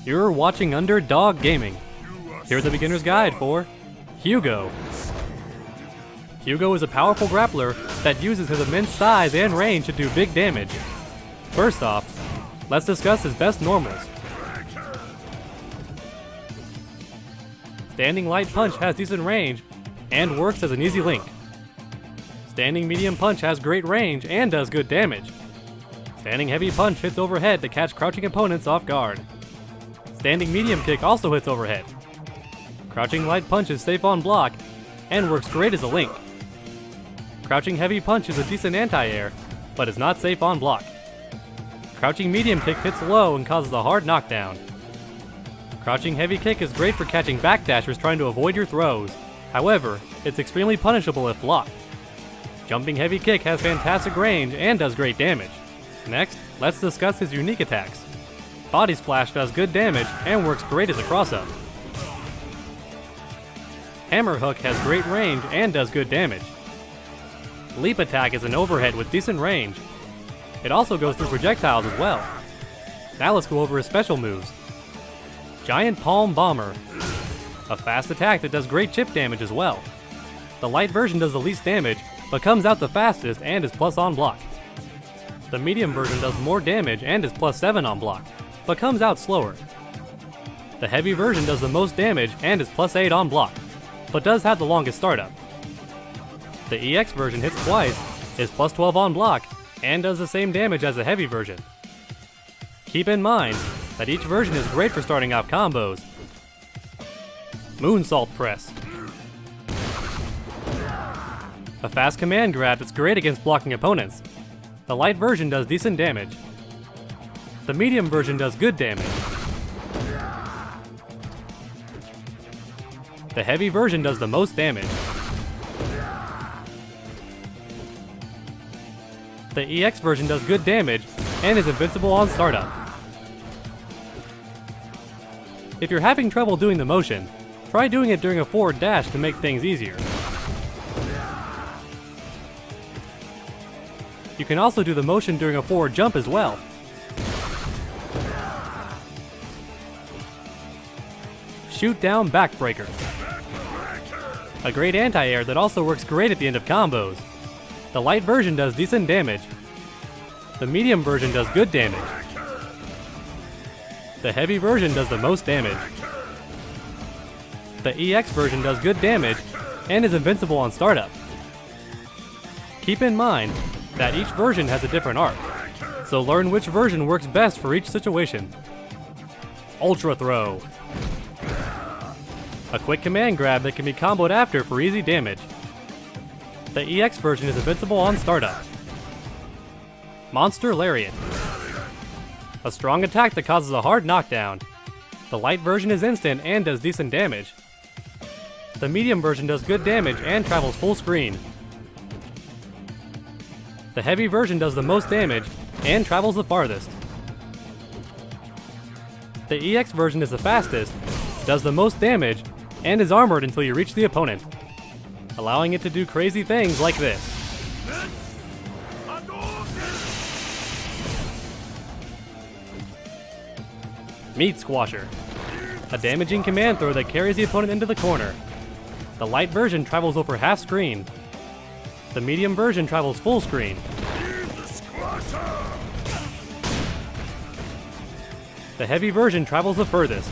You're watching Underdog Gaming. Here's the beginner's guide for Hugo. Hugo is a powerful grappler that uses his immense size and range to do big damage. First off, let's discuss his best normals. Standing light punch has decent range and works as an easy link. Standing medium punch has great range and does good damage. Standing heavy punch hits overhead to catch crouching opponents off guard. Standing medium kick also hits overhead. Crouching light punch is safe on block and works great as a link. Crouching heavy punch is a decent anti-air, but is not safe on block. Crouching medium kick hits low and causes a hard knockdown. Crouching heavy kick is great for catching backdashers trying to avoid your throws. However, it's extremely punishable if blocked. Jumping heavy kick has fantastic range and does great damage. Next, let's discuss his unique attacks. Body Splash does good damage and works great as a cross-up. Hammer Hook has great range and does good damage. Leap Attack is an overhead with decent range. It also goes through projectiles as well. Now let's go over his special moves. Giant Palm Bomber. A fast attack that does great chip damage as well. The light version does the least damage, but comes out the fastest and is plus on block. The medium version does more damage and is plus 7 on block, but comes out slower. The heavy version does the most damage and is plus 8 on block, but does have the longest startup. The EX version hits twice, is plus 12 on block, and does the same damage as the heavy version. Keep in mind that each version is great for starting off combos. Moonsault Press. A fast command grab that's great against blocking opponents. The light version does decent damage. The medium version does good damage. The heavy version does the most damage. The EX version does good damage and is invincible on startup. If you're having trouble doing the motion, try doing it during a forward dash to make things easier. You can also do the motion during a forward jump as well. Shoot Down Backbreaker. A great anti-air that also works great at the end of combos. The light version does decent damage. The medium version does good damage. The heavy version does the most damage. The EX version does good damage and is invincible on startup. Keep in mind that each version has a different arc, so learn which version works best for each situation. Ultra Throw. A quick command grab that can be comboed after for easy damage. The EX version is invincible on startup. Monster Lariat. A strong attack that causes a hard knockdown. The light version is instant and does decent damage. The medium version does good damage and travels full screen. The heavy version does the most damage and travels the farthest. The EX version is the fastest, does the most damage, and is armored until you reach the opponent, allowing it to do crazy things like this. Meat Squasher. A damaging command throw that carries the opponent into the corner. The light version travels over half screen. The medium version travels full screen. The heavy version travels the furthest.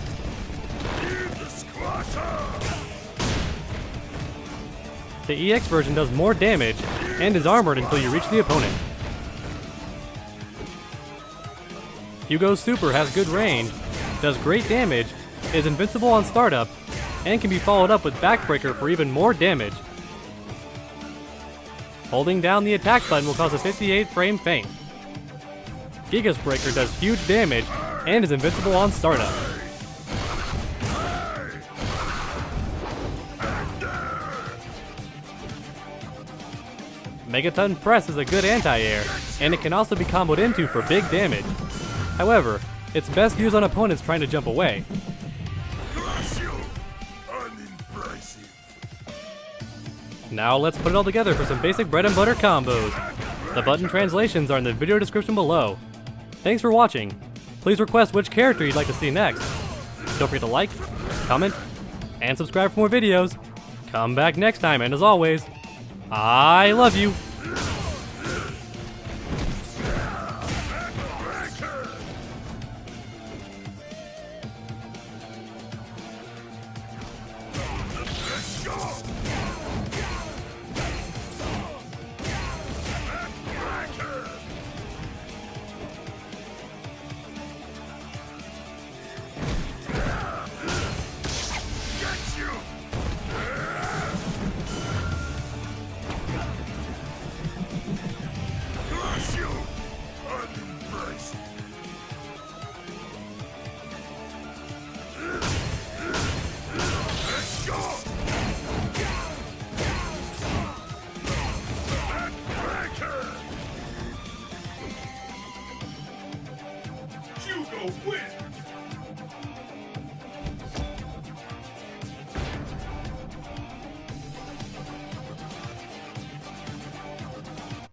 The EX version does more damage and is armored until you reach the opponent. Hugo's Super has good range, does great damage, is invincible on startup, and can be followed up with Backbreaker for even more damage. Holding down the attack button will cause a 58 frame feint. Gigas Breaker does huge damage and is invincible on startup. Megaton Press is a good anti-air, and it can also be comboed into for big damage. However, it's best used on opponents trying to jump away. Now let's put it all together for some basic bread and butter combos. The button translations are in the video description below. Thanks for watching. Please request which character you'd like to see next, Don't forget to like, comment, and subscribe for more videos. Come back next time, and as always, I love you.